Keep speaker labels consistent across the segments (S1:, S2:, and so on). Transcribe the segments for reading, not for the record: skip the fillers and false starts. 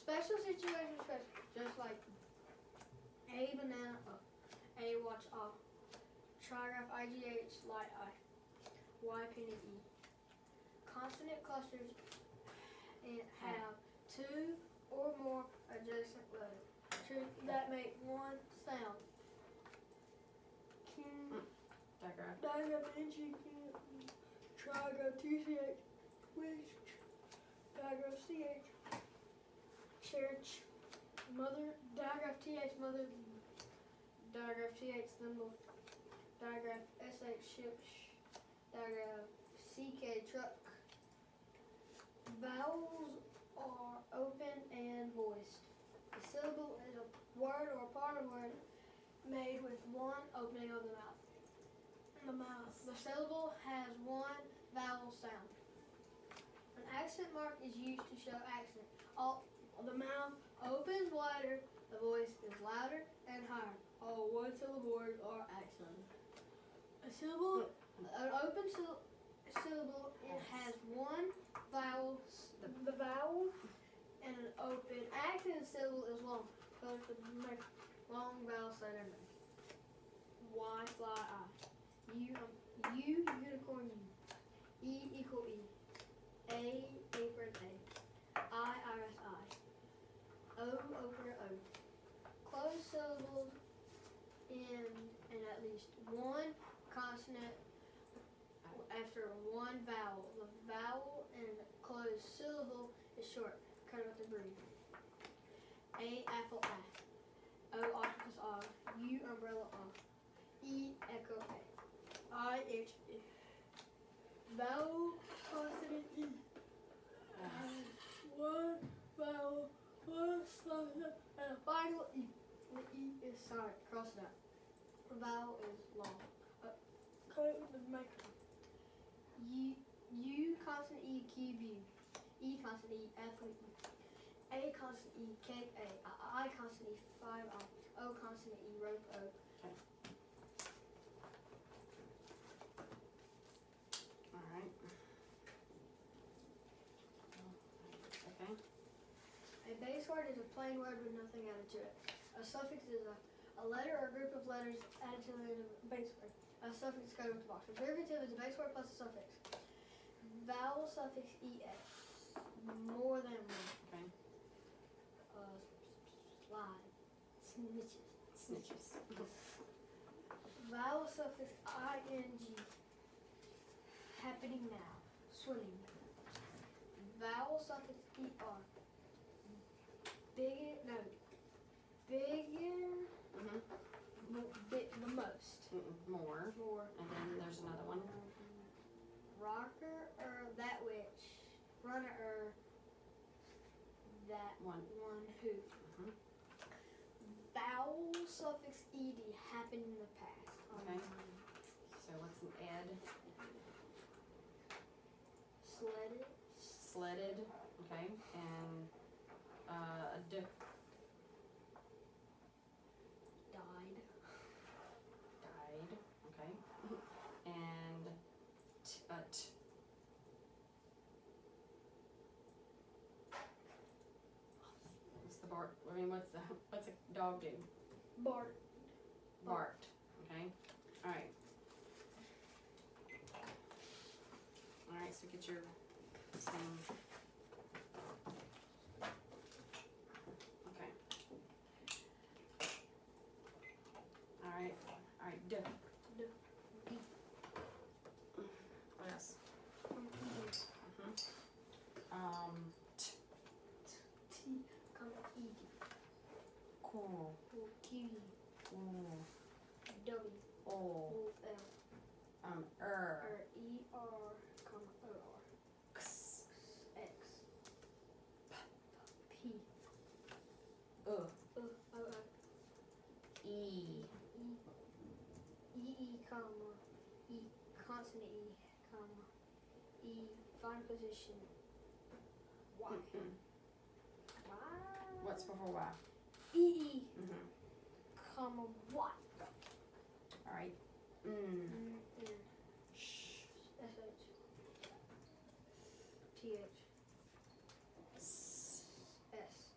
S1: Special situations, just like A banana, A watch off. Trigraph IGH light I. Y penny E. Consonant clusters and have two or more adjacent letters that make one sound.
S2: Digraph.
S1: Digraph NG, trigraph TCH, which digraph CH, church, mother, digraph TH, mother, digraph TH, thimble, digraph SH, ship, digraph CK, truck. Vowels are open and voiced. A syllable is a word or a part of a word made with one opening of the mouth. The syllable has one vowel sound. An accent mark is used to show accent. The mouth opens wider, the voice is louder and higher. All one syllable words are accents. A syllable, an open syllable, it has one vowel, the vowel, and an open accent syllable is long. So it's a long vowel sound. Y, fly, I. U, unicorn, U. E, equal E. A, apron, A. I, iris, I. O, opener, O. Closed syllables end in at least one consonant after one vowel. The vowel in a closed syllable is short. Cut out the breathe. A, apple, A. O, octopus, O. U, umbrella, O. E, echo, A. I, H, E. Vowel, consonant, E. One vowel, one consonant, and a final E. The E is silent. Cross it out. The vowel is long. Cut it with the microphone. U, consonant E, cube U. E, consonant E, athlete E. A, consonant E, cake A. I, consonant E, 5 I. O, consonant E, rope O.
S2: Okay. All right. Okay.
S1: A base word is a plain word with nothing added to it. A suffix is a letter or group of letters added to the end of a base word. A suffix goes with the box. A derivative is a base word plus a suffix. Vowel suffix EX. More than one.
S2: Okay.
S1: Slide. Snitches.
S2: Snitches.
S1: Vowel suffix ING. Happening now. Swimming. Vowel suffix ER. Bigger. The most.
S2: More.
S1: More.
S2: And then there's another one.
S1: Rocker or that which. Runner or that
S2: One.
S1: who.
S2: Mhm.
S1: Vowel suffix ed happened in the past.
S2: Okay. So what's an ed?
S1: Sledded.
S2: Sledded. Okay. And a d.
S1: Died.
S2: Died. Okay. And a t. What's the bark? I mean, what's a dog do?
S1: Bart.
S2: Barked. Okay. All right. All right. So get your some. Okay. All right. All right. D.
S1: D.
S2: What else? T.
S1: T. Come ed.
S2: Cool.
S1: Q.
S2: Ooh.
S1: W.
S2: O.
S1: L.
S2: Er.
S1: E R. Comma O R.
S2: X.
S1: X. P.
S2: O.
S1: O O.
S2: E.
S1: E comma E consonant E comma E final position Y.
S2: Mm-mm.
S1: Y.
S2: What's before Y?
S1: E
S2: Mm-hmm.
S1: comma Y.
S2: All right.
S1: N.
S2: Sh.
S1: SH. TH.
S2: S.
S1: S.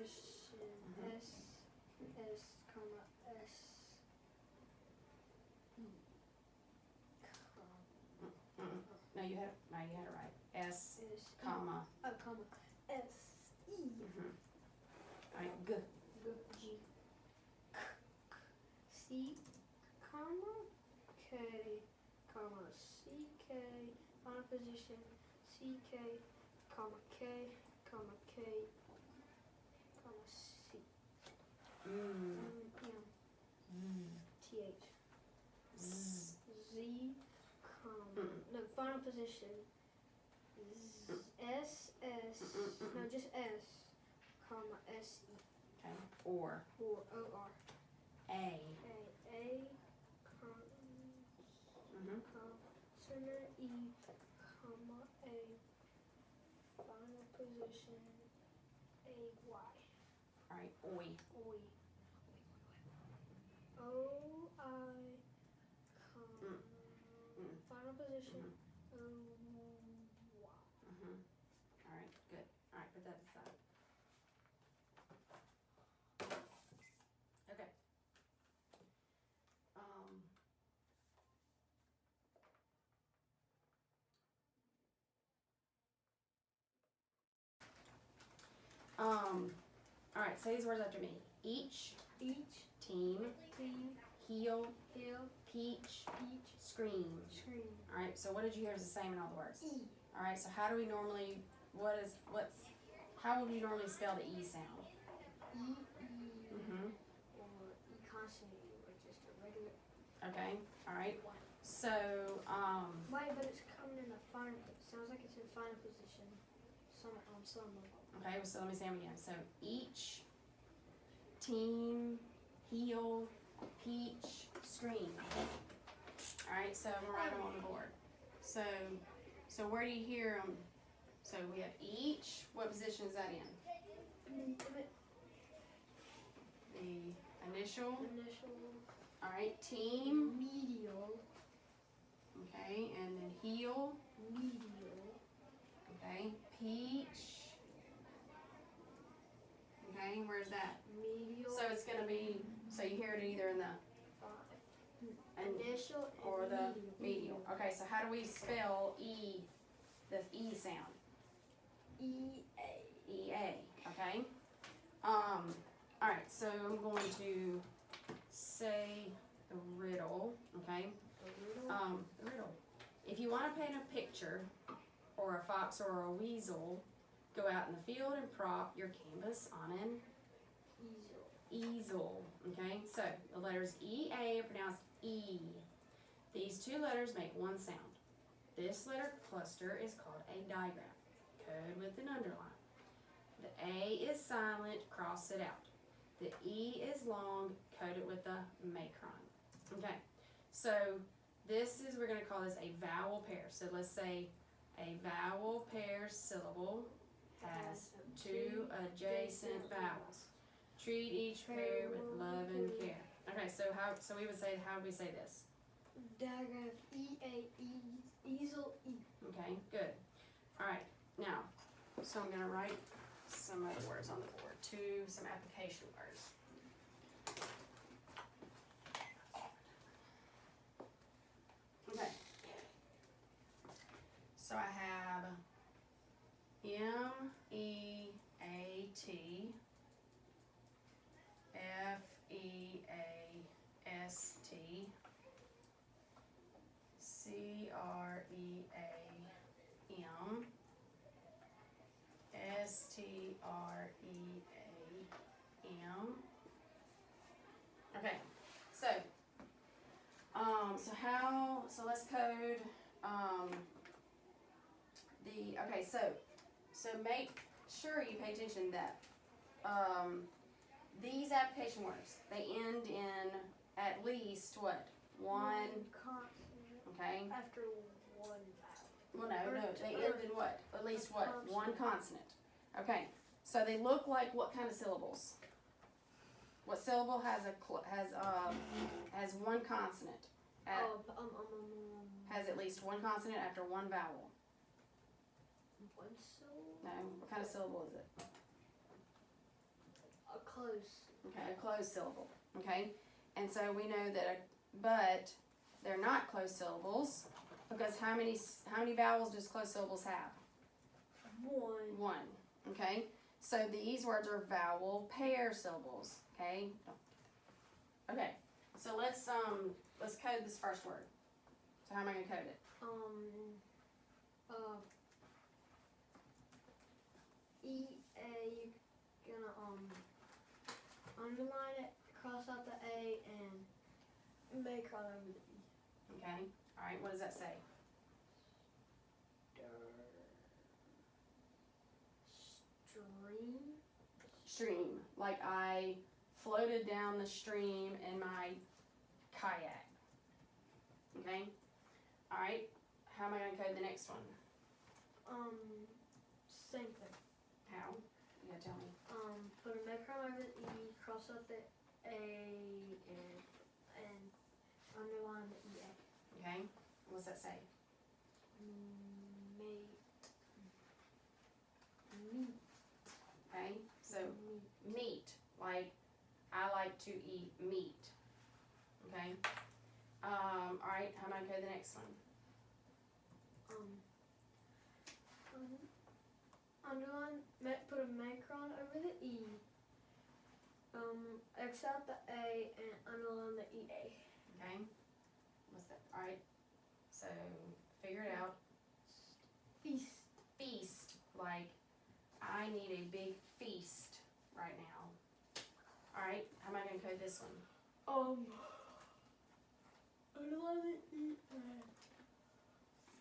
S1: position. S, comma, S, E, comma,
S2: No, you had it right. S,
S1: S,
S2: comma.
S1: oh, comma, S, E,
S2: Alright, G.
S1: G, C, comma, K, comma, CK, final position, CK, comma, K, comma, K, comma, C,
S2: Mm.
S1: M, TH,
S2: Z.
S1: Z, comma, no, final position, S, no, just S, comma, SE,
S2: Okay. Or
S1: or OR,
S2: A.
S1: A,
S2: Mm-hmm.
S1: consonant E, comma, A, final position, AY,
S2: Alright. Oi.
S1: OI, OI, comma, final position, OY.
S2: Alright. Good. Alright. Put that aside. Okay. All right, say these words after me. Each, team, heel, peach, scream. All right, so what did you hear is the same in all the words?
S1: E,
S2: All right, so how do we normally, how would you normally spell the E sound?
S1: E,
S2: Mm-hmm.
S1: or E consonant, or just a regular
S2: Okay, all right.
S1: one.
S2: So,
S1: Wait, but it's coming in the final, sounds like it's in final position, some of them.
S2: okay, so let me say them again. So, each, team, heel, peach, scream. All right, so I'm gonna write them on the board. So where do you hear them? So we have each. What position is that in? The initial. All right, team.
S1: Medial,
S2: Okay, and then heel. Okay, peach. Okay, where's that?
S1: medial.
S2: So it's gonna be. So you hear it either in the
S1: Initial
S2: or
S1: and
S2: the medial. Okay, so how do we spell E? The E sound.
S1: E-A.
S2: E-A, okay? All right, so I'm going to say the riddle, okay? The riddle. If you want to paint a picture, or a fox or a weasel, go out in the field and prop your canvas on an easel, okay? So the letters E-A are pronounced E. These two letters make one sound. This letter cluster is called a digraph. Code with an underline. The A is silent, cross it out. The E is long, code it with a macron. Okay, so we're going to call this a vowel pair. So let's say a vowel pair syllable has two adjacent vowels. Treat each pair with love and care. Okay, so how do we say this?
S1: Digraph, E-A, easel, E.
S2: Okay, good. All right, now, so I'm going to write some other words on the board, some application words. Okay. So I have MEAT, FEASTREAM, Okay, so let's code so make sure you pay attention that these application words, they end in at least what? One,
S1: consonant.
S2: okay?
S1: After one vowel.
S2: Well, no, they end in what? At least what? One consonant. Okay, so they look like what kind of syllables? What syllable has one consonant? Has at least one consonant after one vowel.
S1: One syllable?
S2: No, what kind of syllable is it?
S1: A close.
S2: Okay, a closed syllable. Okay, and so we know that, but they're not closed syllables because how many vowels does closed syllables have?
S1: One.
S2: One. Okay, so these words are vowel pair syllables. Okay. Okay. So let's code this first word. So how am I gonna code it?
S1: E-A, you're gonna underline it, cross out the A, and make on over the E.
S2: Okay. All right. What does that say?
S1: Stream.
S2: Stream. Like I floated down the stream in my kayak. Okay. All right. How am I gonna code the next one?
S1: Same thing.
S2: How? You gotta tell me.
S1: Put a macron over the E, cross out the A, and underline the EA.
S2: Okay. What's that say?
S1: Meat.
S2: Okay. So meat. Like I like to eat meat. Okay. All right. How am I gonna code the next one?
S1: Underline, put a macron over the E, X out the A, and underline the EA.
S2: Okay. What's that? All right. So figure it out.
S1: Feast.
S2: Feast. Like I need a big feast right now. All right. How am I gonna code this one?
S1: Underline the E,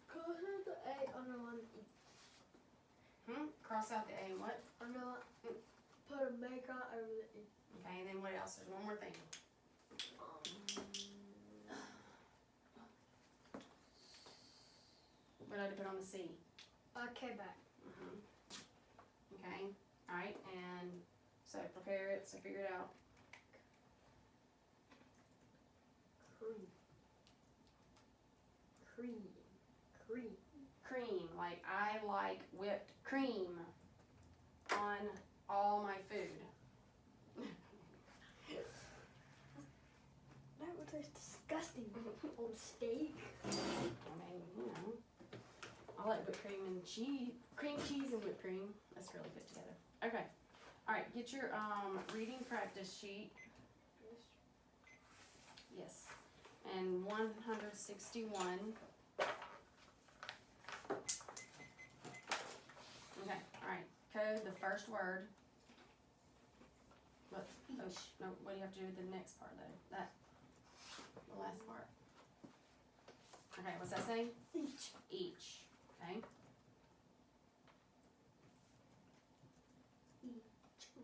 S1: cross out the A, underline the E.
S2: Cross out the A and what?
S1: Underline, put a macron over the E.
S2: Okay. And then what else? There's one more thing. What did I put on the C?
S1: Okay, back.
S2: Okay. All right. And so prepare it. So figure it out.
S1: Cream.
S2: Cream. Like I like whipped cream on all my food.
S1: That would taste disgusting on steak.
S2: I mean, you know, I like whipped cream and cheese, cream cheese and whipped cream. That's really good together. Okay. All right. Get your reading practice sheet. Yes. And 161. Okay. All right. Code the first word. What? Oh, no. What do you have to do with the next part though? That. The last part. Okay. What's that say?
S1: Each.
S2: Each. Okay.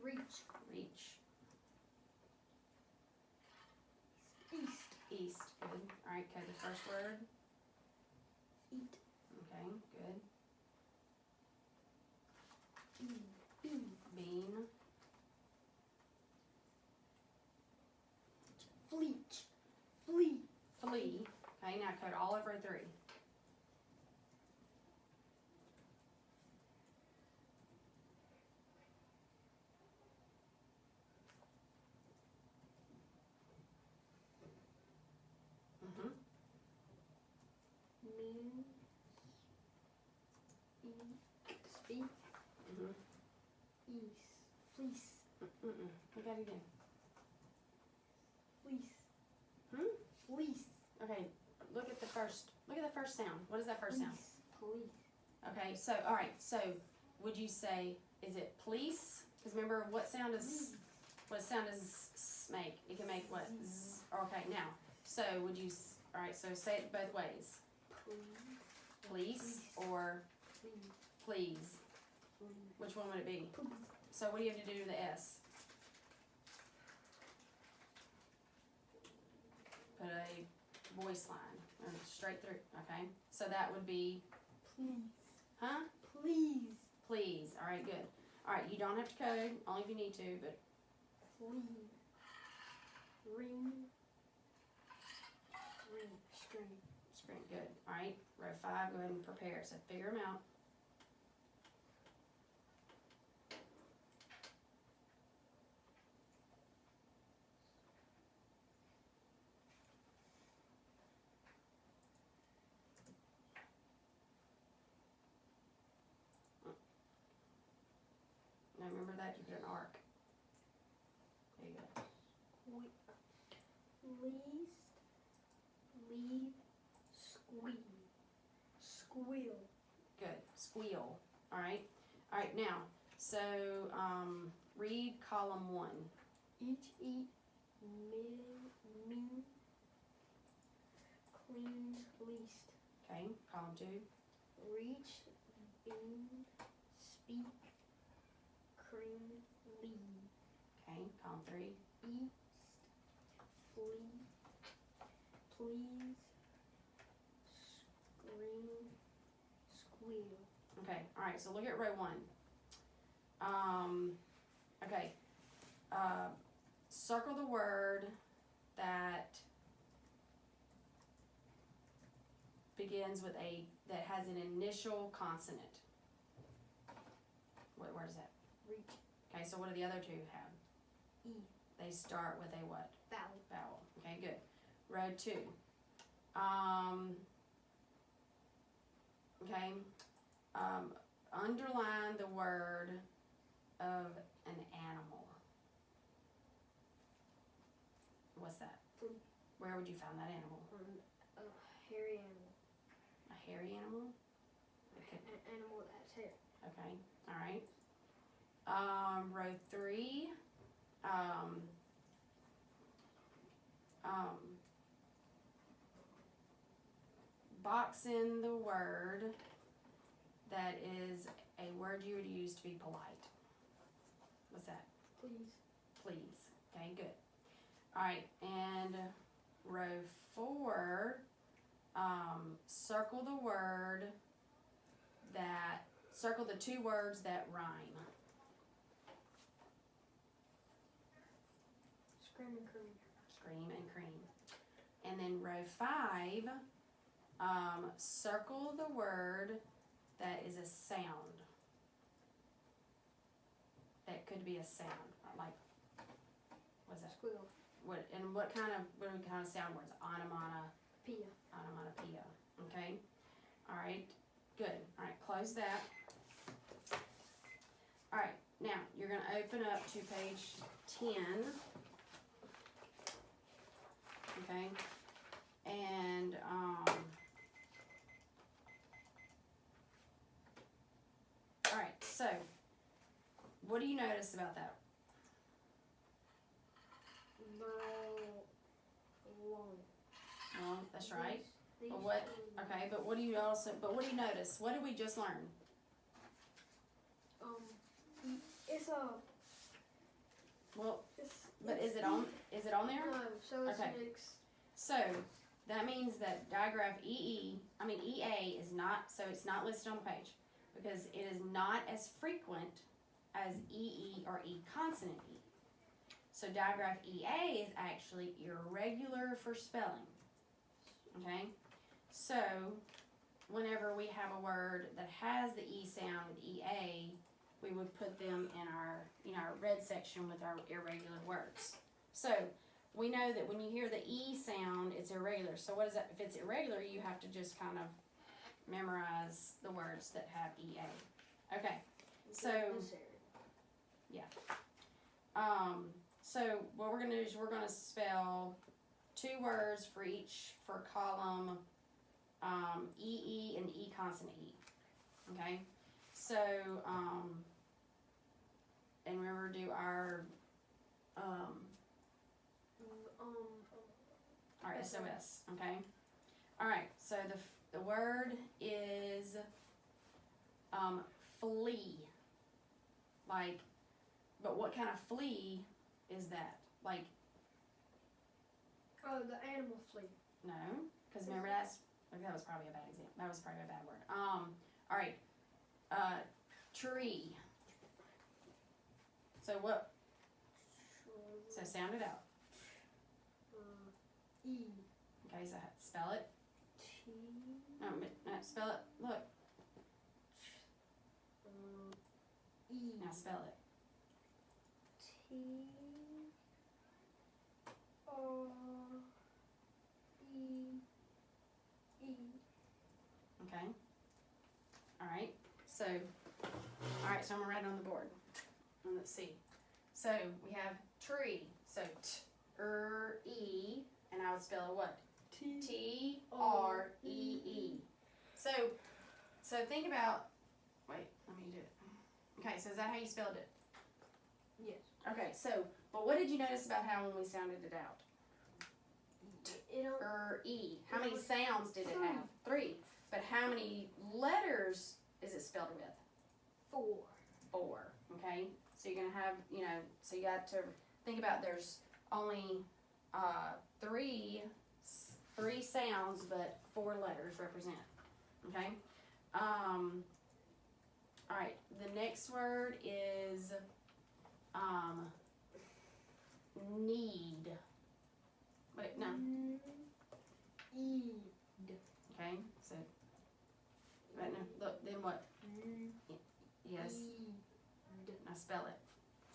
S1: Reach.
S2: Reach.
S1: East.
S2: East. Good. All right. Code the first word.
S1: Eat.
S2: Okay. Good.
S1: Bean.
S2: Bean.
S1: Fleet. Flee.
S2: Flea. Okay. Now code all over 3.
S1: Mean. Speak. East. Fleece.
S2: We got it again.
S1: Fleece. Fleece.
S2: Okay. Look at the first sound. What is that first sound?
S1: Police.
S2: Okay. So all right. So would you say is it police? Because remember what sound does s make? It can make what? Z. Okay. Now. So would you? All right. So say it both ways. Police or please. Which one would it be? So what do you have to do to the S? Put a voice line or straight through. Okay. So that would be.
S1: Please.
S2: Huh?
S1: Please.
S2: Please. All right. Good. All right. You don't have to code. Only if you need to. But.
S1: Please. Ring. String.
S2: Screen. Good. All right. Row 5. Go ahead and prepare. So figure them out. after you put an arc. There you go.
S1: Least, lead, squeal, squeal.
S2: Good. Squeal. All right. All right. Now, so read column 1.
S1: Eat, mean, clean, least.
S2: Okay. Column 2.
S1: Reach, bean, speak, cream, lead.
S2: Okay. Column 3.
S1: East, flee, please, scream, squeal.
S2: Okay. All right. So look at row 1. Okay. Circle the word that begins with that has an initial consonant. What word is that?
S1: Reach,
S2: Okay, so what do the other two have?
S1: E,
S2: They start with a what?
S1: vowel.
S2: Vowel. Okay, good. Row 2. Okay. Underline the word of an animal. What's that?
S1: Flea.
S2: Where would you find that animal?
S1: A hairy animal.
S2: A hairy animal? Okay.
S1: An animal that has hair.
S2: Okay. All right. Row 3. Box in the word that is a word you would use to be polite. What's that?
S1: Please.
S2: Please. Okay, good. All right, and row 4, circle the 2 words that rhyme.
S1: Scream and cream.
S2: Scream and cream. And then row 5, circle the word that is a sound. That could be a sound, like, what's that?
S1: Squeal.
S2: What kind of sound words?
S1: Pia.
S2: Onomatopoeia. Okay. All right. Good. All right. Close that. All right. Now you're going to open up to page 10. Okay. And all right. So, what do you notice about that?
S1: Long.
S2: Well, that's right.
S1: These
S2: But what?
S1: two,
S2: Okay. But what do you notice? What did we just learn?
S1: It's a.
S2: Well,
S1: It's.
S2: but
S1: it's
S2: is it on there?
S1: No, so it's
S2: Okay.
S1: mixed.
S2: So that means that digraph EA is not, so it's not listed on the page because it is not as frequent as EE or E consonant E. So digraph EA is actually irregular for spelling. Okay? So whenever we have a word that has the E sound with EA, we would put them in our red section with our irregular words. So we know that when you hear the E sound, it's irregular. So what is that? If it's irregular, you have to just kind of memorize the words that have EA. Okay. So so what we're gonna do is we're gonna spell 2 words for column EE and E consonant E. Okay. So and remember do our SOS, okay? All right, so the word is flee. Like, but what kind of flea is that? Like,
S1: Oh, the animal flea.
S2: no, because remember that was probably a bad example. That was probably a bad word. All right, tree. So what? So sound it out.
S1: E.
S2: Okay, so spell it.
S1: T.
S2: No, spell it. Look.
S1: E.
S2: Now spell it.
S1: T. R. E. E.
S2: Okay. All right. So I'm gonna write it on the board. And let's see. So we have tree. So T-R-E, and I would spell it what? T-R-E-E. So think about, wait, let me do it. Okay, so is that how you spelled it?
S1: Yes.
S2: Okay, so, but what did you notice about how when we sounded it out? E. How many sounds did it have? 3. But how many letters is it spelled with? 4. Okay, so you're gonna have, so you got to think about there's only 3 sounds, but 4 letters represent. Okay. All right. The next word is need. Wait, no.
S1: Eed.
S2: Okay, so, right now, look, then what? Yes,
S1: Eed.
S2: now spell it.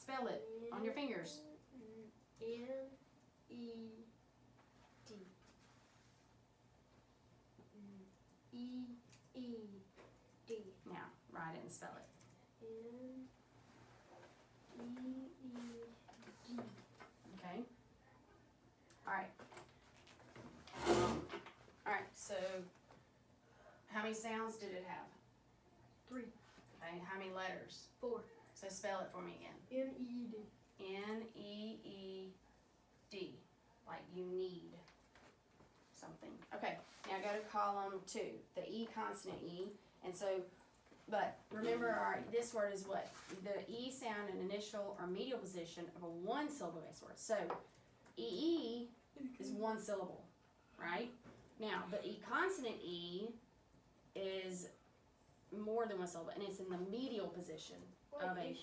S2: Spell it on your fingers.
S1: N-E-D. E-E-D.
S2: Now, write it and spell it.
S1: N-E-E-D.
S2: Okay? Alright. Alright, so, how many sounds did it have?
S1: 3.
S2: Okay, how many letters?
S1: 4.
S2: So spell it for me again.
S1: N-E-E-D.
S2: N-E-E-D. Like you need something. Okay, now go to column 2, the E consonant E. And so, but remember, this word is what? The E sound in initial or medial position of a 1 syllable base word. So, E is 1 syllable, right? Now, the E consonant E is more than 1 syllable, and it's in the medial position of a.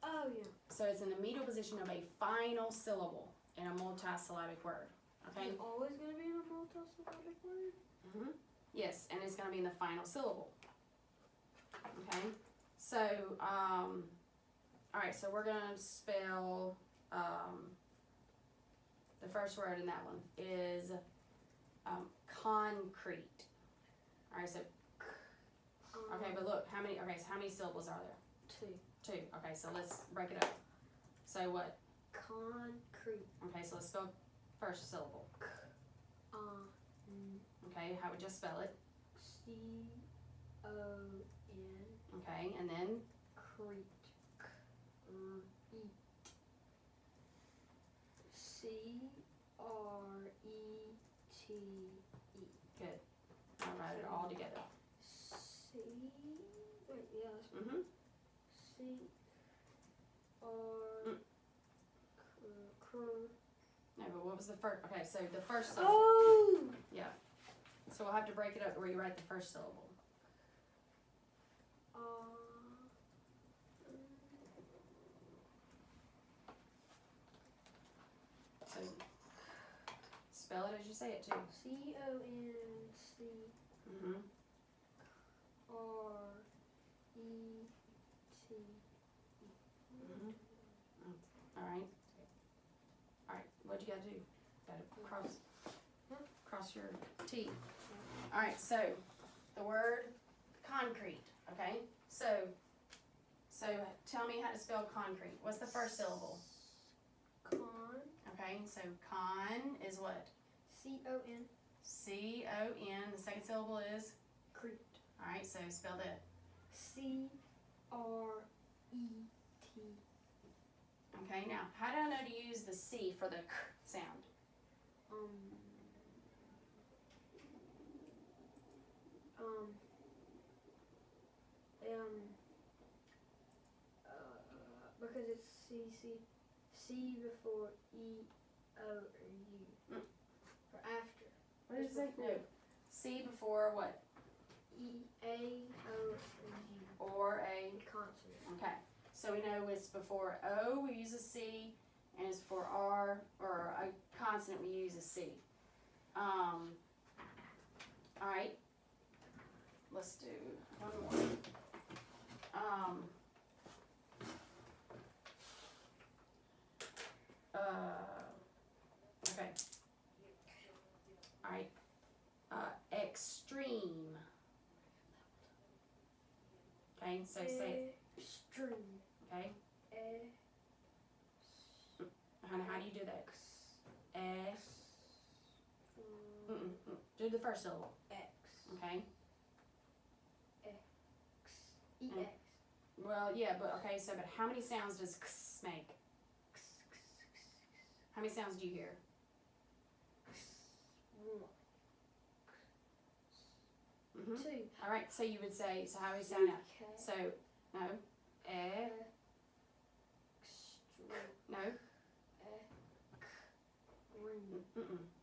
S1: Oh, yeah.
S2: So it's in the medial position of a final syllable in a multisyllabic word. Okay.
S1: It's always going to be in a multisyllabic word?
S2: Mm-hmm. Yes, and it's going to be in the final syllable. Okay. So, all right. So we're going to spell the first word in that one is concrete. All right. So. Okay, but look, how many? Okay, so how many syllables are there?
S1: 2.
S2: 2. Okay, so let's break it up. So what?
S1: Concrete.
S2: Okay, so let's spell first syllable. Okay, how would you spell it?
S1: C-O-N.
S2: Okay, and then?
S1: Crete. C-R-E-T-E.
S2: Good. I'll write it all together.
S1: Wait, yeah.
S2: Mm-hmm. No, but what was the first? Okay, so the first syllable.
S1: Oh!
S2: Yeah. So we'll have to break it up where you write the first syllable. So spell it as you say it too.
S1: C-O-N-C.
S2: Mm-hmm.
S1: R-E-T.
S2: Mm-hmm. All right. All right. What you gotta do? Gotta cross your T. All right. So the word concrete. Okay. So tell me how to spell concrete. What's the first syllable?
S1: Con.
S2: Okay. So con is what?
S1: C-O-N.
S2: C-O-N. The second syllable is?
S1: Crete.
S2: All right. So spell that.
S1: C-R-E-T.
S2: Okay, now, how do I know to use the C for the k sound?
S1: Because it's C before E, O, or U. Or after.
S2: What did it say? No. C before what?
S1: E, A, O, or U.
S2: Or a
S1: Consonant.
S2: okay. So we know it's before O, we use a C, and it's for R, or a consonant, we use a C. All right. Let's do one more. Okay. All right. Extreme. Okay, so say it.
S1: Extreme.
S2: Okay.
S1: Extreme.
S2: with X. X. Do the first syllable.
S1: X.
S2: Okay.
S1: EX.
S2: Well, yeah, but okay. So, but how many sounds does X make? How many sounds do you hear?
S1: One. Two.
S2: All right. So you would say. So how would you sound out?
S1: Okay.
S2: So no. No.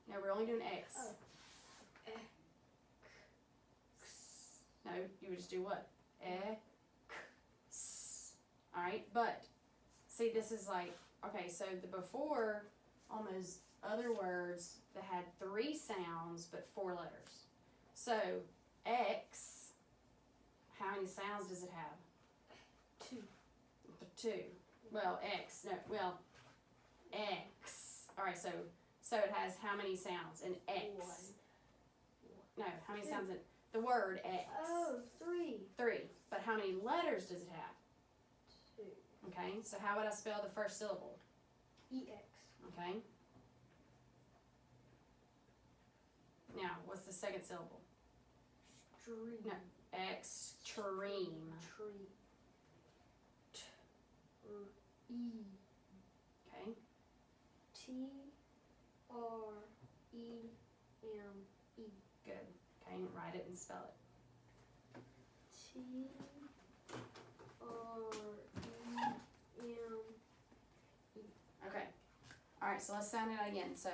S2: No, we're only doing X.
S1: Oh.
S2: No, you would just do what? X. Alright, but see, this is like, okay, so the before on those other words that had 3 sounds but 4 letters. So X, how many sounds does it have?
S1: 2.
S2: 2. Well, X. No, well, X. Alright, so it has how many sounds in X?
S1: 1.
S2: No, how many sounds in the word X?
S1: Oh, 3.
S2: 3. But how many letters does it have?
S1: 2.
S2: Okay, so how would I spell the first syllable?
S1: EX.
S2: Okay. Now, what's the second syllable?
S1: Stream.
S2: No. Extreme.
S1: Tree. E.
S2: Okay.
S1: TREME.
S2: Good. Okay, write it and spell it.
S1: TREME.
S2: Okay. All right. So let's sound it out again. So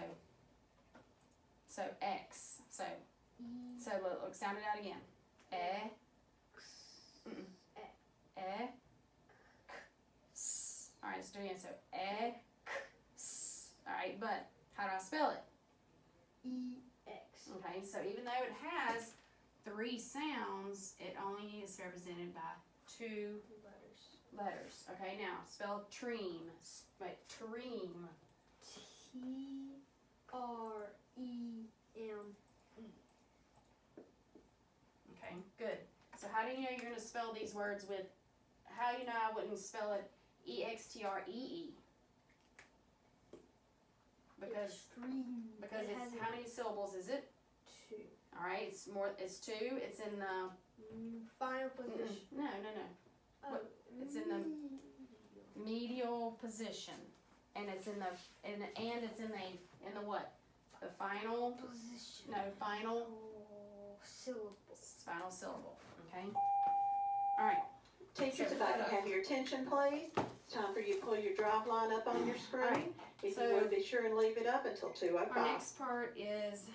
S2: X. So look, sound it out again. All right. Let's do it again. So All right. But how do I spell it?
S1: EX.
S2: Okay. So even though it has 3 sounds, it only is represented by 2 letters. Okay, now spell treem. Wait, treem.
S1: TREME.
S2: Okay, good. So how do you know you're going to spell these words with, how do you know I wouldn't spell it EXTREE? Because it's, how many syllables is it?
S1: 2.
S2: All right, it's 2. It's in the
S1: Final position.
S2: No.
S1: Oh,
S2: It's in the medial position, and it's in the in the what? The final
S1: position.
S2: final
S1: Syllable.
S2: final syllable. Okay. All right.
S3: Teachers, if I can have your attention, please. It's time for you to pull your drive line up on your screen.
S2: Alright,
S3: If
S2: so-
S3: you would be sure and leave it up until 2:05.
S2: Our next part is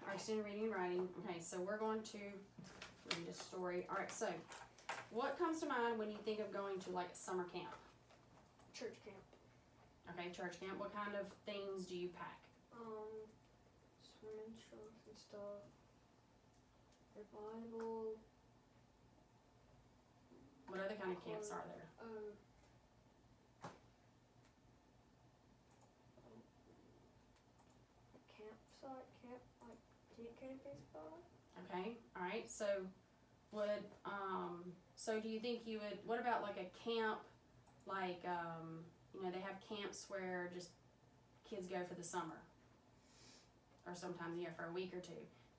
S2: our student reading and writing. Okay, so we're going to read a story. All right. So, what comes to mind when you think of going to like summer camp?
S1: Church camp.
S2: Okay, church camp. What kind of things do you pack?
S1: Swimming trunks and stuff. Their Bible.
S2: What other kind of camps are there?
S1: Campsite, tent camping spot.
S2: Okay. All right. So, would so do you think you would? What about like a camp, like they have camps where just kids go for the summer, or sometimes for a week or 2.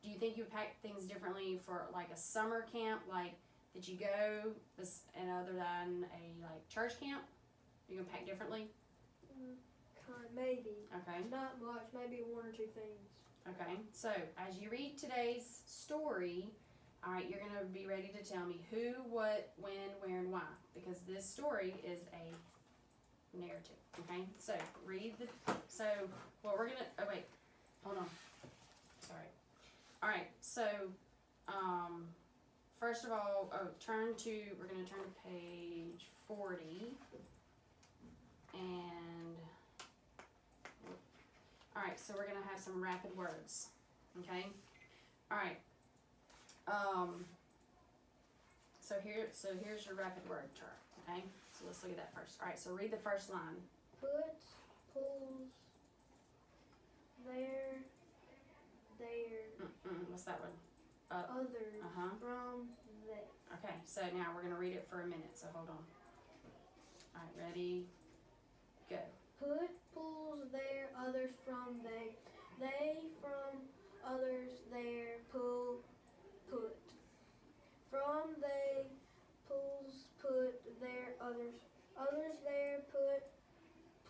S2: Do you think you would pack things differently for like a summer camp, like that you go this, and other than a like church camp? You can pack differently.
S1: Maybe.
S2: Okay.
S1: Not much. Maybe 1 or 2 things.
S2: Okay. So as you read today's story, all right, you're gonna be ready to tell me who, what, when, where, and why, because this story is a narrative. Okay. So read the. So what we're gonna. Oh wait. Hold on. Sorry. All right. So first of all, we're gonna turn to page 40, and all right. So we're gonna have some rapid words. Okay. All right. So here's your rapid word chart. Okay. So let's look at that first. All right. So read the first line.
S1: Puts, pulls, there,
S2: What's that one?
S1: other,
S2: Uh-huh.
S1: from, there.
S2: Okay, so now we're going to read it for a minute, so hold on. All right, ready, go.
S1: put, pulls, their, others from, they from, others, their, pull, put. From, they, pulls, put, their, others, others, their, put,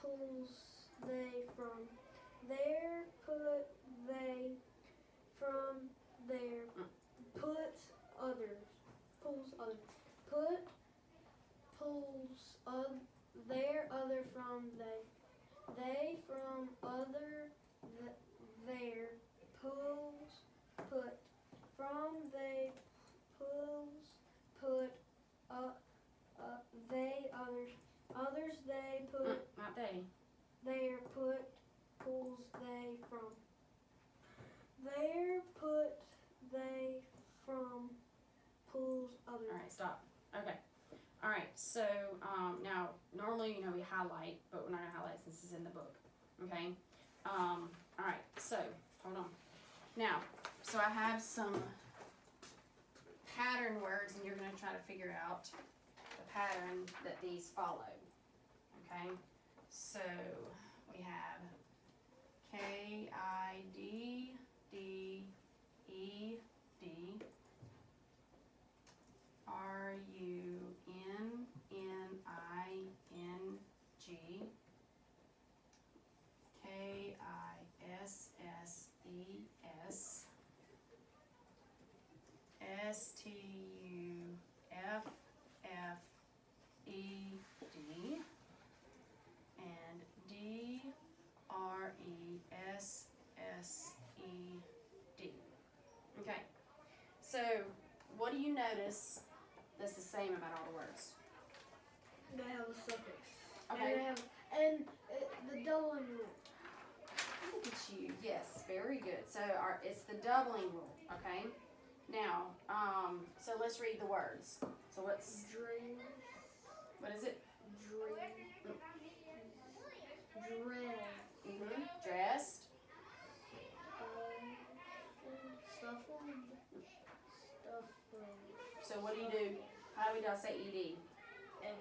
S1: pulls, they from, their, put, they, from, their, put, others, pulls, others, put, pulls, their, other, from, they from, other, their, pulls, put, from, they, pulls, put, they, others, others, they, put,
S2: Not they.
S1: their, put, pulls, they, from, their, put, they, from, pulls, others.
S2: Alright, stop. Okay. Alright, so now normally we highlight, but we're not gonna highlight since it's in the book. Okay? Alright, so hold on. Now, so I have some pattern words and you're gonna try to figure out the pattern that these follow. Okay? So we have K-I-D, D-E-D, R-U-N-N-I-N-G, K-I-S-S-E-S, S-T-U-F-F-E-D, and D-R-E-S-S-E-D. Okay, so what do you notice that's the same about all the words?
S1: They have a suffix.
S2: Okay.
S1: And they have, and the doubling rule.
S2: Look at you. Yes, very good. So it's the doubling rule, okay? Now, so let's read the words. So what is it? Dressed. So what do? How do we say ed?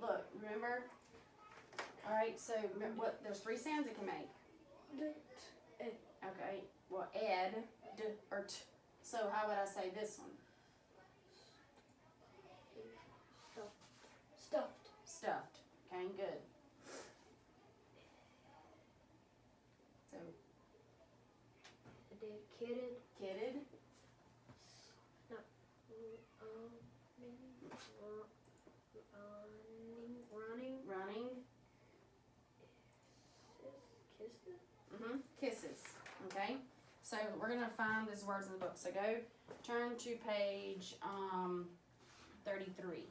S2: Look, remember? All right. So what? There's 3 sounds it can make. Okay. Well, ed, d, or t. So how would I say this one?
S1: Stuffed.
S2: Stuffed. Okay, good. So
S1: Kidded.
S2: kidded. Running. Kisses. Okay. So we're gonna find these words in the book. So turn to page 33.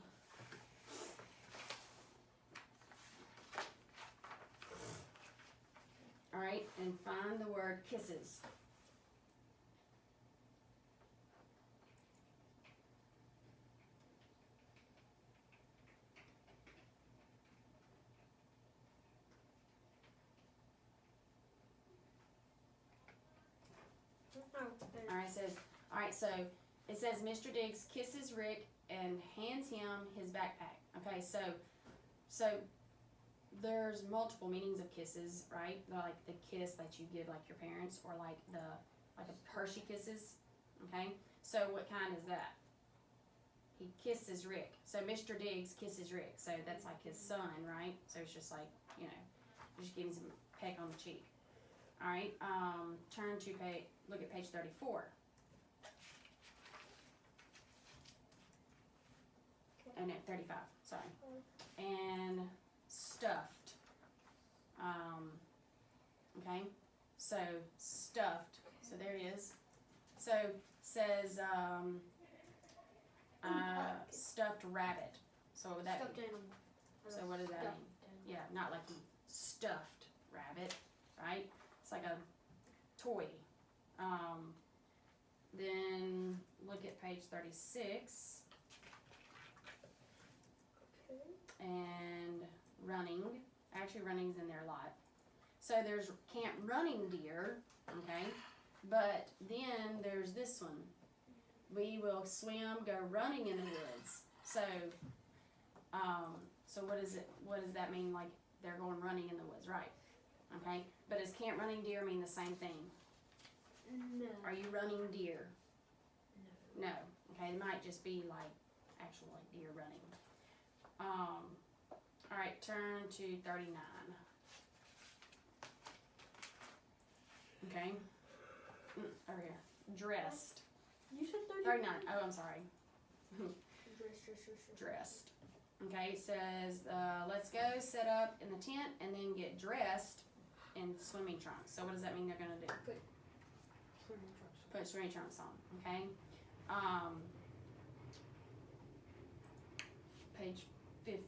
S2: All right, and find the word kisses. So it says Mr. Diggs kisses Rick and hands him his backpack. Okay, so there's multiple meanings of kisses, right? Like the kiss that you give like your parents, or like a Hershey Kisses. Okay, so what kind is that? He kisses Rick. So Mr. Diggs kisses Rick. So that's like his son, right? So it's just like, just giving him a peck on the cheek. All right, look at page 34. Oh no, 35, sorry. And stuffed. Okay, so stuffed. So there it is. So says stuffed rabbit. So what would that
S1: Stuffed
S2: be?
S1: animal.
S2: So what does that mean? Yeah, not like he stuffed rabbit, right? It's like a toy. Then look at page 36. And running. Actually, running's in there a lot. So there's Camp Running Deer, okay? But then there's this one. We will swim, go running in the woods. So So what is it? What does that mean? Like they're going running in the woods, right? Okay. But does camp running deer mean the same thing?
S1: No.
S2: Are you running deer? No. Okay. It might just be like actual like deer running. All right. Turn to 39. Okay. Over here. Dressed.
S1: You said
S2: 39. Oh, I'm sorry.
S1: Dress.
S2: Dressed. Okay, it says, let's go set up in the tent and then get dressed in swimming trunks. So what does that mean they're gonna do? Put swimming trunks on, okay? Page 50.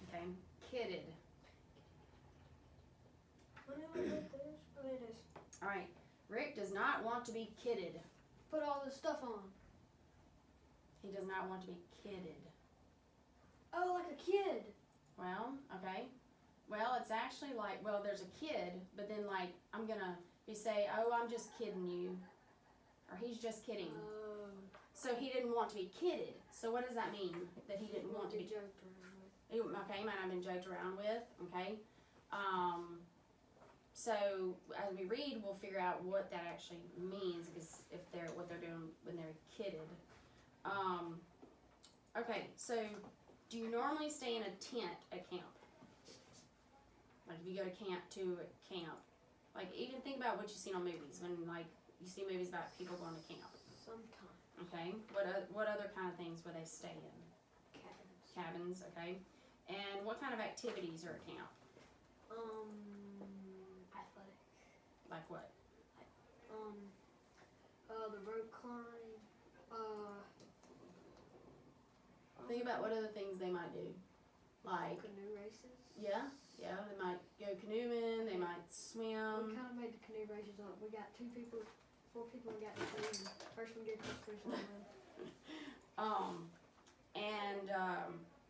S2: Okay, kitted. All right, Rick does not want to be kidded.
S1: Put all this stuff on.
S2: He does not want to be kidded.
S1: Oh, like a kid.
S2: Well, okay. Well, it's actually like, well, there's a kid, but then like, you say, oh, I'm just kidding you. Or he's just kidding. So he didn't want to be kidded. So what does that mean? That he didn't want to be
S1: joked around with.
S2: Okay, might have been joked around with, okay? So as we read, we'll figure out what that actually means, because if they're, what they're doing when they're kidded. Okay, so do you normally stay in a tent at camp? Like if you go to camp, like even think about what you've seen on movies, when like you see movies about people going to camp.
S1: Sometimes.
S2: Okay, what other kind of things would they stay in? Cabins, okay. And what kind of activities are at camp?
S1: Athletic.
S2: Like what?
S1: The rope climb.
S2: Think about what other things they might do. Like,
S1: Canoe races.
S2: yeah, they might go canoeing, they might
S1: We
S2: swim.
S1: kind of made the canoe races up. We got 4 people and got the canoe. First one gets the first one.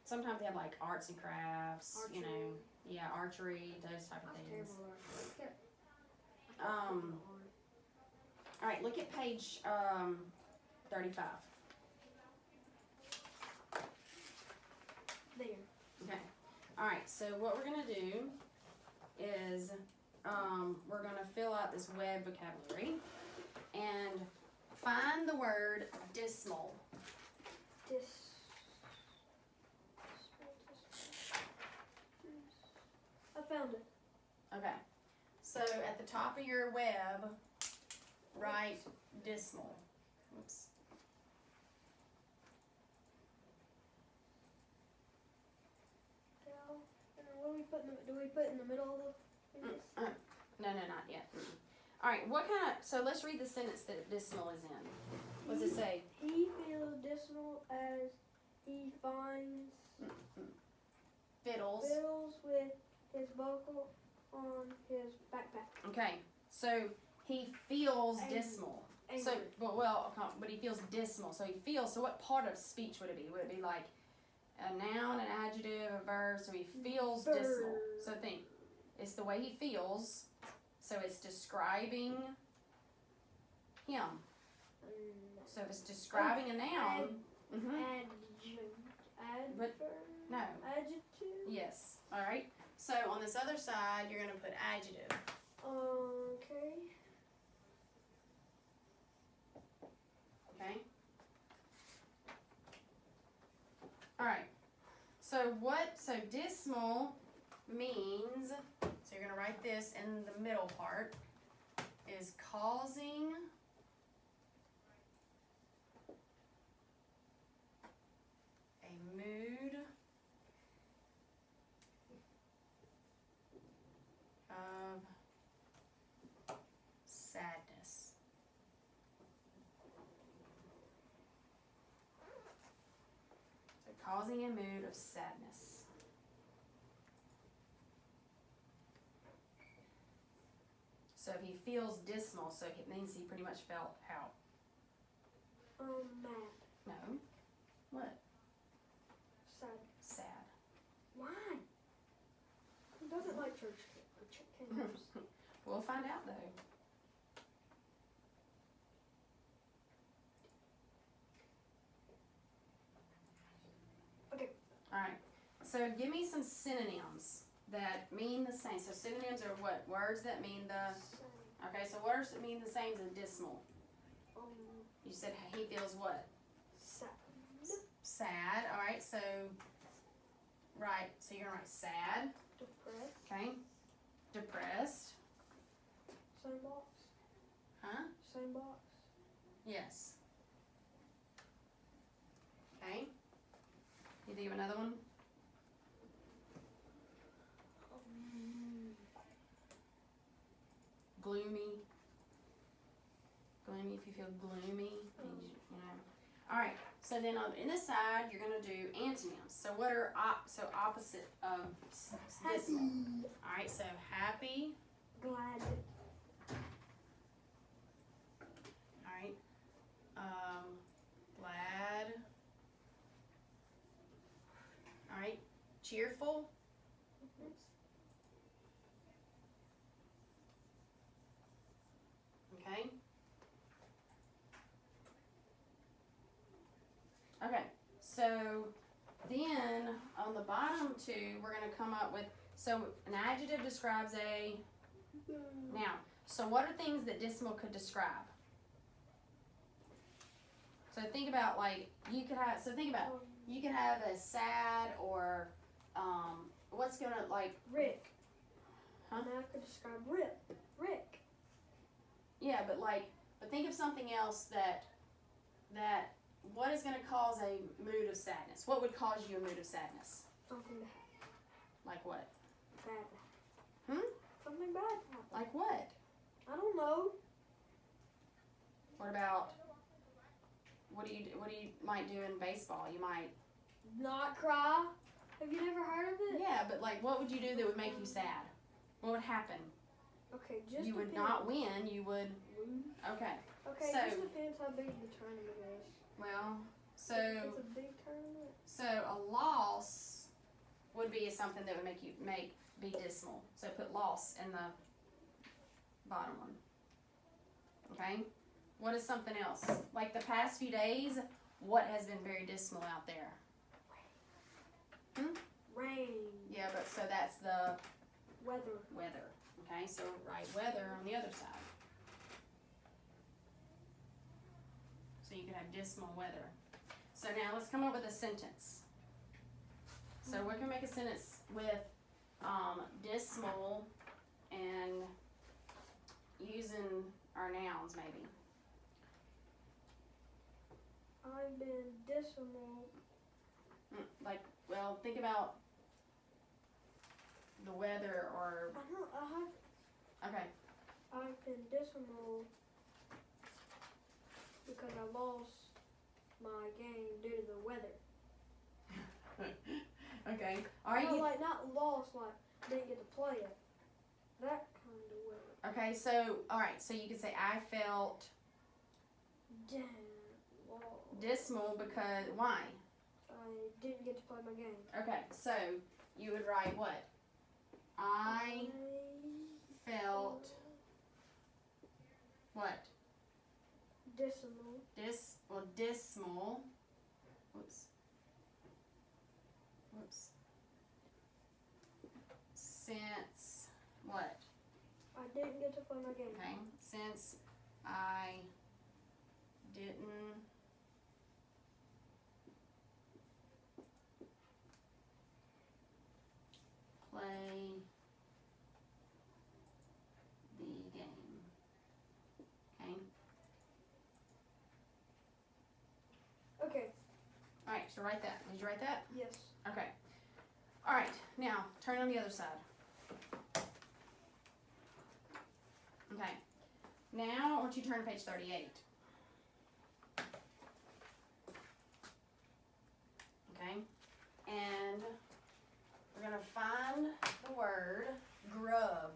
S2: Sometimes they have like arts and crafts, you know,
S1: Archery.
S2: yeah, archery, those type of
S1: I was
S2: things.
S1: terrible at archery.
S2: All right, look at page 35.
S1: There.
S2: Okay. All right. So what we're gonna do is we're gonna fill out this web vocabulary and find the word dismal.
S1: I found it.
S2: Okay. So at the top of your web, write dismal. Oops.
S1: And then what do we put in the, middle of the pages?
S2: No, not yet. All right. So let's read the sentence that dismal is in. What does it say?
S1: He feels dismal as he finds
S2: Fiddles.
S1: with his vocal on his backpack.
S2: Okay. So he feels
S1: Angry.
S2: dismal.
S1: Angry.
S2: So, but he feels dismal. So he feels. So what part of speech would it be? Would it be like a noun, an adjective, a verb? So he feels dismal. So think, it's the way he feels. So it's describing him. So if it's describing a noun, But- no.
S1: Adjective.
S2: Yes. All right. So on this other side, you're gonna put adjective.
S1: Okay.
S2: Okay. All right. So dismal means, so you're going to write this in the middle part, is causing a mood of sadness. So causing a mood of sadness. So if he feels dismal, so it means he pretty much felt how?
S1: Mad.
S2: No. What?
S1: Sad.
S2: Sad.
S1: Why? He doesn't like church camps.
S2: We'll find out though. So give me some synonyms that mean the same. So synonyms are what? Words that mean the. Okay, so words that mean the same as dismal. You said he feels what?
S1: Sad.
S2: Sad. All right. So. Right. So you're gonna write sad.
S1: Depressed.
S2: Okay. Depressed.
S1: Same box.
S2: Huh?
S1: Same box.
S2: Yes. Okay. You think of another one? Gloomy. Gloomy, if you feel gloomy, you know. All right. So then on in this side, you're gonna do antonyms. So what are opposite of dismal? All right. So happy.
S1: Glad.
S2: All right. Glad. All right. Cheerful. Okay. Okay. So then on the bottom two, we're going to come up with, so an adjective describes a noun. So what are things that dismal could describe? So think about like, you could have a sad or, what's going to like,
S1: Rick.
S2: Huh?
S1: And I could describe Rick.
S2: yeah, but think of something else that what is going to cause a mood of sadness? What would cause you a mood of sadness?
S1: Something
S2: Like what?
S1: bad.
S2: Hmm?
S1: Something bad happened.
S2: Like what?
S1: I don't know.
S2: What about, what do you might do in baseball? You might,
S1: Not cry. Have you never heard of it?
S2: yeah, but like what would you do that would make you sad? What would happen?
S1: Okay, just
S2: You would
S1: depends.
S2: not win, you would, okay.
S1: Okay,
S2: So-
S1: just depends how big the tournament is.
S2: Well, so,
S1: If it's a big tournament.
S2: so a loss would be something that would be dismal. So put loss in the bottom one. Okay? What is something else? Like the past few days, what has been very dismal out there?
S1: Rain.
S2: Yeah, but so that's the
S1: Weather.
S2: weather. Okay, so write weather on the other side. So you can have dismal weather. So now let's come up with a sentence. So we can make a sentence with dismal and using our nouns maybe.
S1: I've been dismal.
S2: Like, well, think about the weather or, okay,
S1: I've been dismal because I lost my game due to the weather.
S2: okay. All right,
S1: No,
S2: you,
S1: like not lost, like didn't get to play it. That kind of weather.
S2: okay, so, all right, so you could say I felt
S1: Damn, lost.
S2: dismal because, why?
S1: I didn't get to play my game.
S2: Okay, so you would write what? I felt what?
S1: dismal.
S2: Dismal. Whoops. Since what?
S1: I didn't get to play my game.
S2: Okay, since I didn't play the game. Okay.
S1: Okay.
S2: All right. So write that. Did you write that?
S1: Yes.
S2: Okay. All right. Now turn on the other side. Okay. Now I want you to turn to page 38. Okay. And we're gonna find the word grub.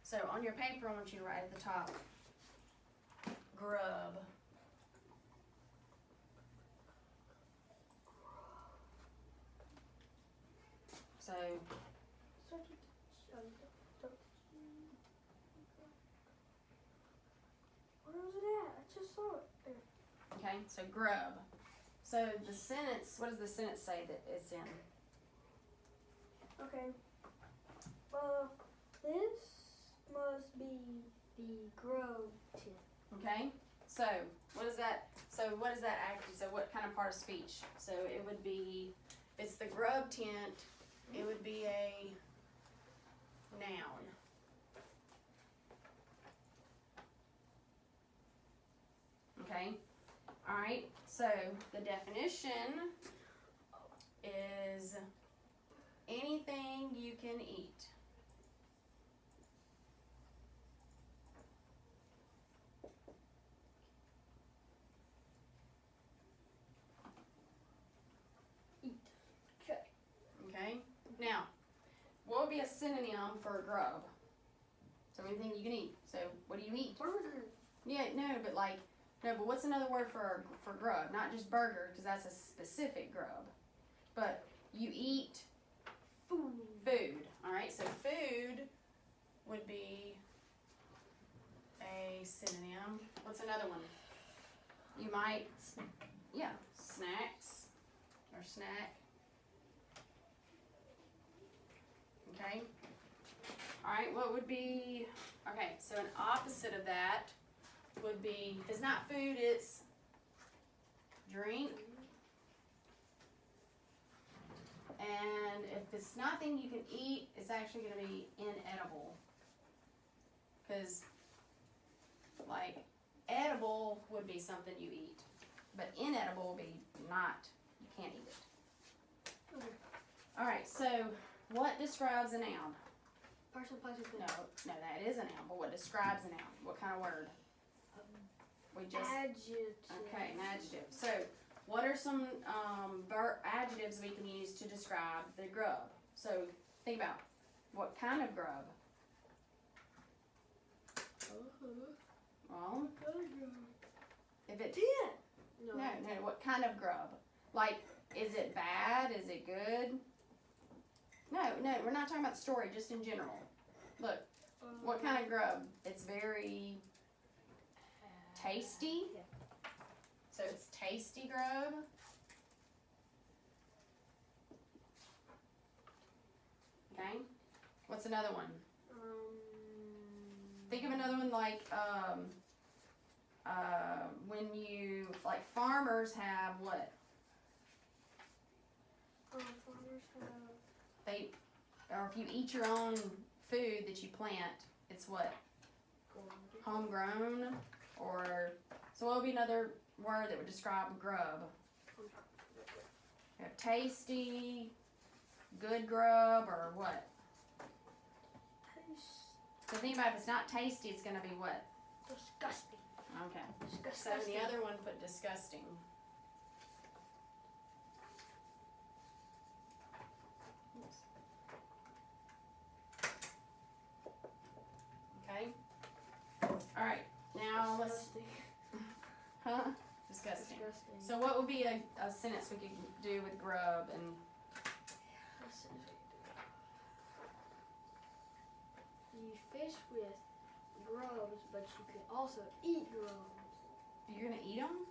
S2: So on your paper, I want you to write at the top, grub. So,
S1: Where was it at? I just saw it there.
S2: okay, so grub. So the sentence, what does the sentence say that it's in?
S1: Okay. This must be the grub tip.
S2: Okay, so what is that? So what is that actually? So what kind of part of speech? So it would be, if it's the grub tent, it would be a noun. Okay, all right. So the definition is anything you can eat.
S1: Okay.
S2: Okay, now, what would be a synonym for grub? So anything you can eat. So what do you eat?
S1: Burger.
S2: Yeah, no, but what's another word for grub? Not just burger, because that's a specific grub. But you eat
S1: Food.
S2: food. All right, so food would be a synonym. What's another one? You might,
S1: Snack.
S2: yeah, snacks or snack. Okay. All right, what would be, okay, so an opposite of that would be, if it's not food, it's drink. And if it's nothing you can eat, it's actually going to be inedible. Because, like, edible would be something you eat. But inedible would be not, you can't eat it.
S1: Okay.
S2: Alright, so what describes a noun?
S1: Person, place, or thing.
S2: No, that is a noun, but what describes a noun? What kind of word? We just,
S1: Adjective.
S2: okay, an adjective. So, what are some adjectives we can use to describe the grub? So, think about, what kind of grub? Well, if it,
S1: No.
S2: no, what kind of grub? Like, is it bad? Is it good? No, we're not talking about the story, just in general. Look, what kind of grub? It's very tasty.
S1: Yeah.
S2: So it's tasty grub. Okay. What's another one? Think of another one like when you, like, farmers have what?
S1: Farmers have
S2: Or if you eat your own food that you plant, it's what? Homegrown, or, so what would be another word that would describe grub? You have tasty, good grub, or what? So think about, if it's not tasty, it's gonna be what?
S1: Disgusting.
S2: Okay. So
S1: Disgusting.
S2: the other one put disgusting. Okay. All right. Now let's.
S1: Disgusting.
S2: Huh? Disgusting.
S1: Disgusting.
S2: So what would be a sentence we could do with grub and?
S1: You fish with grubs, but you can also eat grubs.
S2: You're gonna eat them?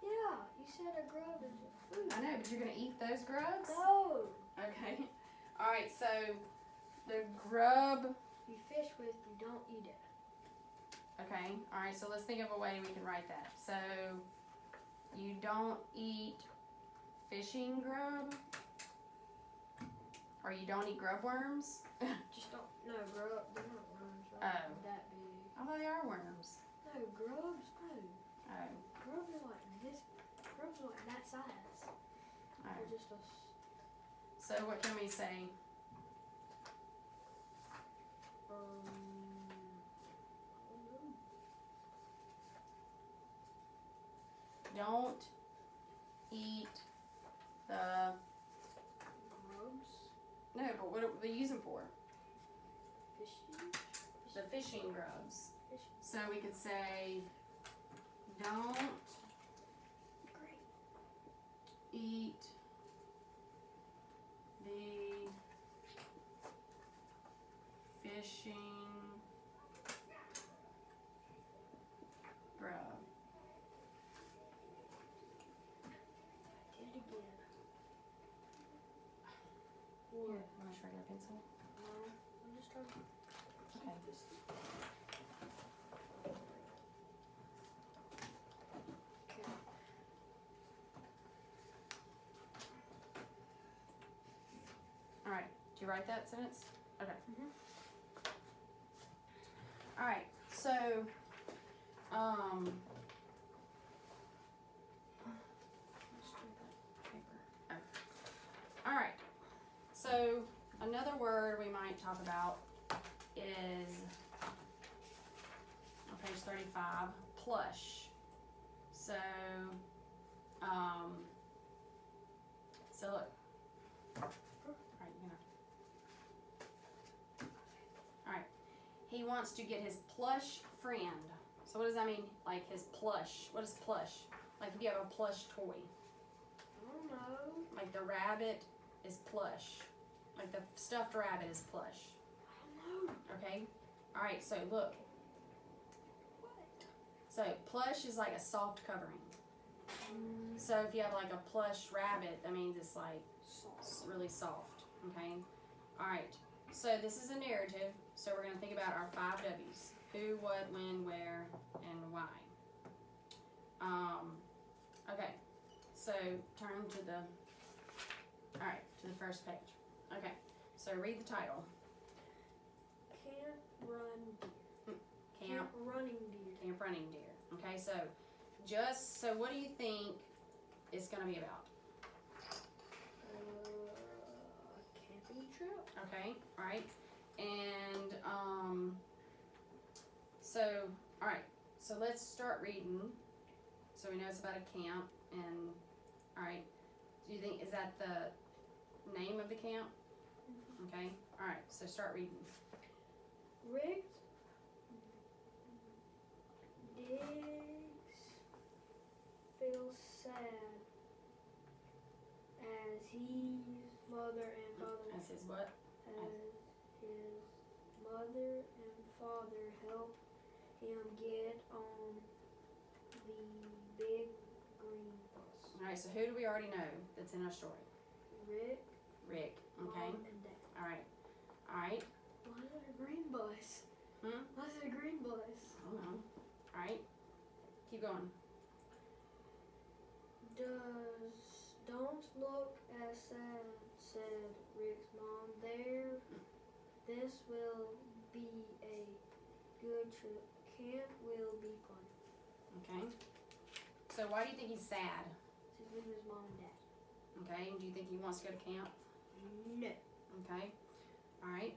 S1: Yeah, you said a grub is a food.
S2: I know, but you're gonna eat those grubs?
S1: No.
S2: Okay. All right. So the grub.
S1: You fish with, you don't eat it.
S2: Okay. All right. So let's think of a way we can write that. So you don't eat fishing grub, or you don't eat grub worms.
S1: Just don't. No, grub. They're not worms, right?
S2: Oh.
S1: That big.
S2: Oh, they are worms.
S1: No, grubs. No.
S2: Oh.
S1: Grubs are like this. Grubs are like that size.
S2: Oh.
S1: They're just a.
S2: So what can we say? Don't eat the.
S1: Grubs.
S2: No, but what do we use them for?
S1: Fishing.
S2: The fishing grubs.
S1: Fishing.
S2: So we could say, don't
S1: Great.
S2: eat the fishing grub.
S1: Did it again.
S2: Here,
S1: What?
S2: let me want a regular pencil?
S1: No, I'm just trying to keep
S2: Okay.
S1: this. Okay.
S2: Alright, did you write that sentence? Okay.
S1: Mhm.
S2: Alright, so, let's do that paper. Oh. Alright, so another word we might talk about is on page 35, plush. So, look. Alright, you know. Alright. He wants to get his plush friend. So what does that mean? Like his plush. What is plush? Like if you have a plush toy.
S1: I don't know.
S2: Like the rabbit is plush. Like the stuffed rabbit is plush.
S1: I don't know.
S2: Okay? Alright, so look.
S1: What?
S2: So plush is like a soft covering. So if you have like a plush rabbit, that means it's like
S1: Sauce.
S2: really soft. Okay? Alright. So this is a narrative. So we're going to think about our 5 W's. Who, what, when, where, and why. Okay. So turn to the, alright, to the first page. Okay. So read the title.
S1: Camp run deer.
S2: Camp
S1: Running deer.
S2: Camp Running Deer. Okay, so what do you think it's going to be about?
S1: Camping trip.
S2: Okay, alright. And, so, alright. So let's start reading. So we know it's about a camp and, alright. Do you think, is that the name of the camp? Okay, alright. So start reading.
S1: Rick Diggs feels sad as his mother and father
S2: That says what?
S1: help him get on the big green bus.
S2: Alright, so who do we already know that's in our story?
S1: Rick,
S2: Rick, okay?
S1: Mom, and Dad.
S2: Alright, alright.
S1: Why is it a green bus?
S2: Hmm?
S1: Why is it a green bus?
S2: I don't know. Alright, keep going.
S1: Don't look as sad, said Rick's mom. This will be a good trip. Camp will be fun.
S2: Okay. So why do you think he's sad?
S1: He's with his mom and dad.
S2: Okay, and do you think he wants to go to camp?
S1: No.
S2: Okay. Alright.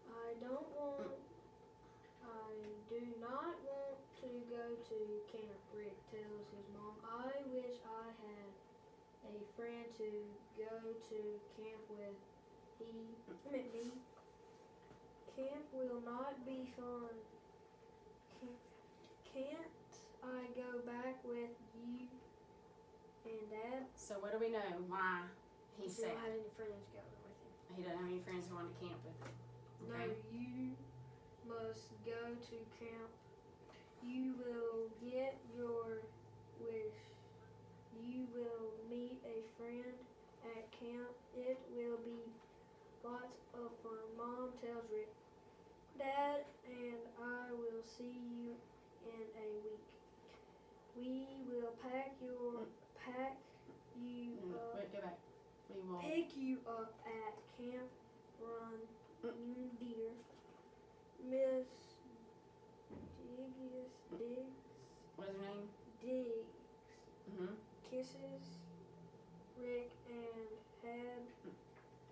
S1: I do not want to go to camp, Rick tells his mom. I wish I had a friend to go to camp with. Me. Camp will not be fun. Can't I go back with you and Dad?
S2: So what do we know? Why
S1: He
S2: he's
S1: don't
S2: sad?
S1: have any friends going with him.
S2: He doesn't have any friends going to camp with him.
S1: No,
S2: Okay.
S1: you must go to camp. You will get your wish. You will meet a friend at camp. It will be lots of fun. Mom tells Rick. Dad and I will see you in a week. We will pick you up.
S2: Wait, go back. We will.
S1: Pick you up at Camp Run Deer. Miss Diggs
S2: What is her name?
S1: Diggs kisses Rick and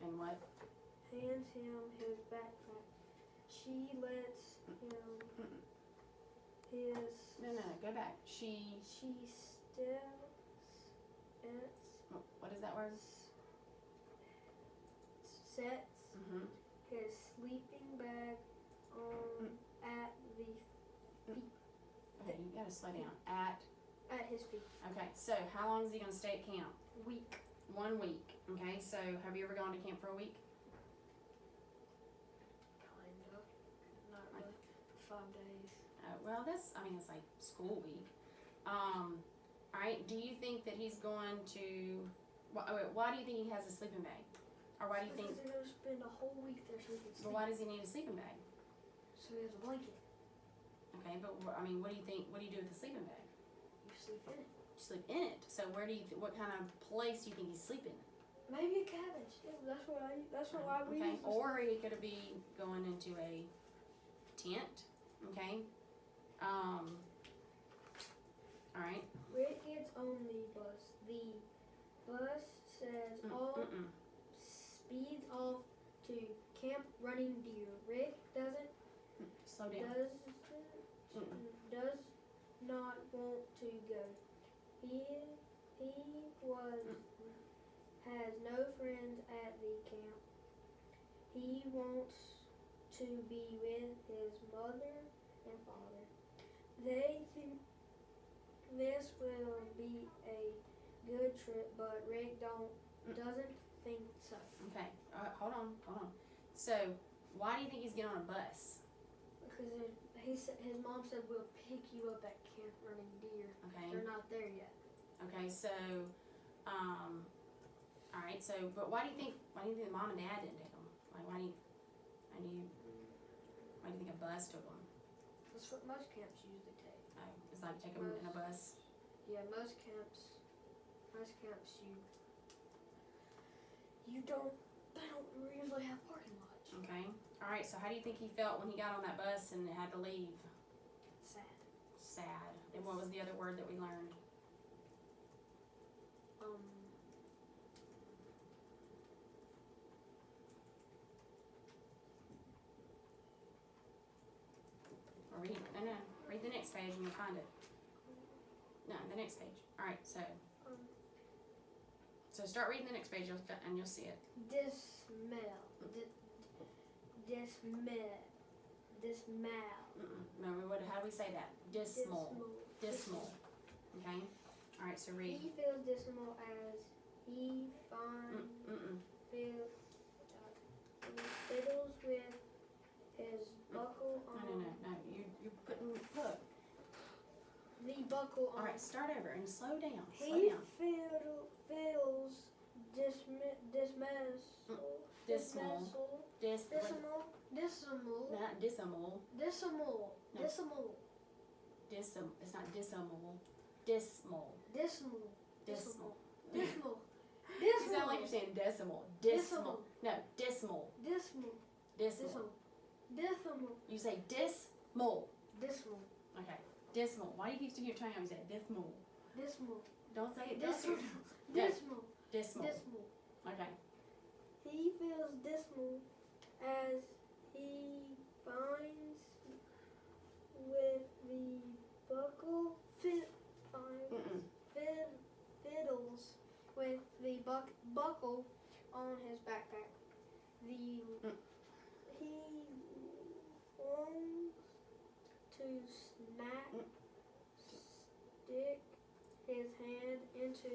S2: And what?
S1: hands him his backpack. She lets him his.
S2: No, go back. She.
S1: She
S2: What is that word?
S1: sets
S2: Mhm.
S1: his sleeping bag on at
S2: Okay, you gotta slow down. At.
S1: his feet.
S2: Okay, so how long is he gonna stay at camp?
S1: Week.
S2: 1 week. Okay, so have you ever gone to camp for a week?
S1: Kind of. Not really. 5 days.
S2: Well, it's like school week. Alright, do you think that he's going to Why do you think he has a sleeping bag? Or why do you think?
S1: Because they're gonna spend a whole week there so he can sleep.
S2: But why does he need a sleeping bag?
S1: So he has a blanket.
S2: Okay, but what do you think? What do you do with the sleeping bag?
S1: You sleep in it.
S2: You sleep in it. So where do you? What kind of place do you think he's sleeping?
S1: Maybe a cabin. Yeah, that's what we
S2: Okay,
S1: use.
S2: or he could be going into a tent. Okay. All right.
S1: Rick gets on the bus. The bus says all speeds off to Camp Running Deer. Rick doesn't
S2: Slow down.
S1: does not want to go. He has no friends at the camp. He wants to be with his mother and father. They think this will be a good trip, but Rick doesn't think so.
S2: Okay. Hold on. So why do you think he's getting on a bus?
S1: Because his mom said we'll pick you up at Camp Running Deer.
S2: Okay.
S1: They're not there yet.
S2: Okay. So, all right. So, but why do you think the mom and dad didn't take him? Like, why do you think a bus took him?
S1: That's what most camps usually take.
S2: It's like take him in a bus.
S1: Yeah, most camps you don't. They don't usually have parking lots.
S2: Okay. All right. So, how do you think he felt when he got on that bus and had to leave?
S1: Sad.
S2: Sad. And what was the other word that we learned? Read the next page and you'll find it. No, the next page. All right. So start reading the next page and you'll see it.
S1: Dismal.
S2: No, how do we say that? Dismal. Okay. All right. So read.
S1: He feels dismal as he fiddles with his buckle on.
S2: No. You're putting look.
S1: The buckle on.
S2: All right. Start over and slow down.
S1: He feels dismal.
S2: Not dismal.
S1: It's
S2: not dismal. Dismal.
S1: You
S2: sound like you're saying decimal. Dismal. No, dismal. Dismal. You say dismal. Okay. Dismal. Why do you keep sticking your tongue out? You say dismal. Don't say it. Dismal. Okay.
S1: He feels dismal as he finds with the buckle fiddles with the buckle on his backpack. He longs to stick his hand into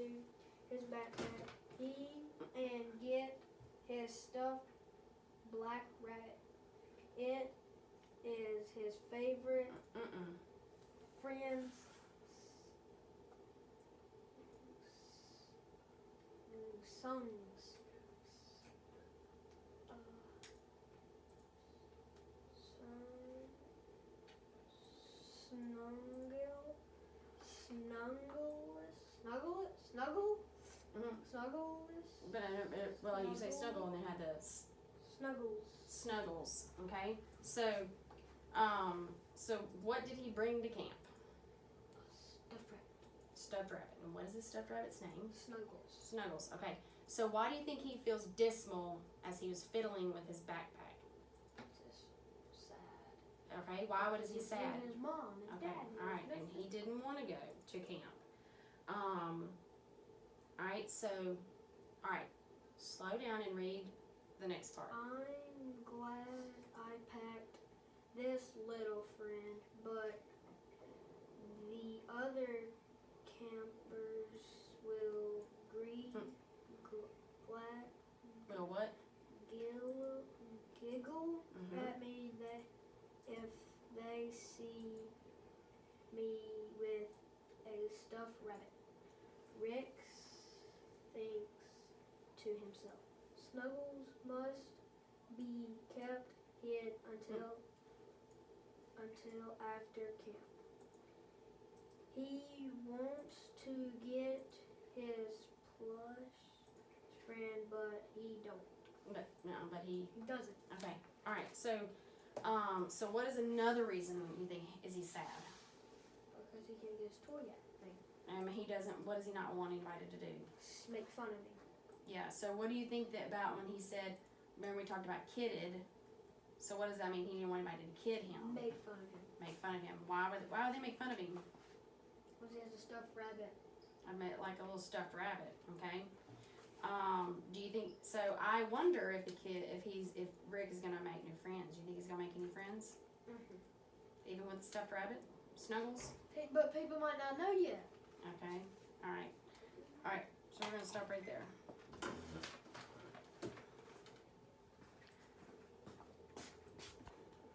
S1: his backpack and get his stuffed black rabbit. It is his favorite friend's
S2: Well, you say snuggle and they had the snuggles. Okay. So what did he bring to camp? Stuffed rabbit. And what is this stuffed rabbit's name? Snuggles. Okay. So why do you think he feels dismal as he was fiddling with his backpack?
S1: Just sad.
S2: Okay. Why was he sad?
S1: His mom and
S2: Okay.
S1: dad.
S2: All right. And he didn't want to go to camp. All right. So, all right. Slow down and read the next part.
S1: I'm glad I packed this little friend, but the other campers will
S2: Will what?
S1: Giggle at me that if they see me with a stuffed rabbit. Rick thinks to himself. Snuggles must be kept hid until after camp. He wants to get his plush friend, but he don't.
S2: But he
S1: He doesn't.
S2: okay. All right. So, so what is another reason you think is he sad?
S1: Because he can't get his toy yet.
S2: He doesn't. What does he not want anybody to do?
S1: Make fun of him.
S2: Yeah. So what do you think that about when he said? Remember we talked about kidded. So what does that mean? He didn't want anybody to kid him.
S1: Make fun of him.
S2: Make fun of him. Why would they make fun of him?
S1: Because he has a stuffed rabbit.
S2: I meant like a little stuffed rabbit. Okay. Do you think? So I wonder if if Rick is gonna make new friends. Do you think he's gonna make any friends?
S1: Mm-hmm.
S2: Even with stuffed rabbit, Snuggles.
S1: But people might not know yet.
S2: Okay. All right. All right. So we're gonna stop right there.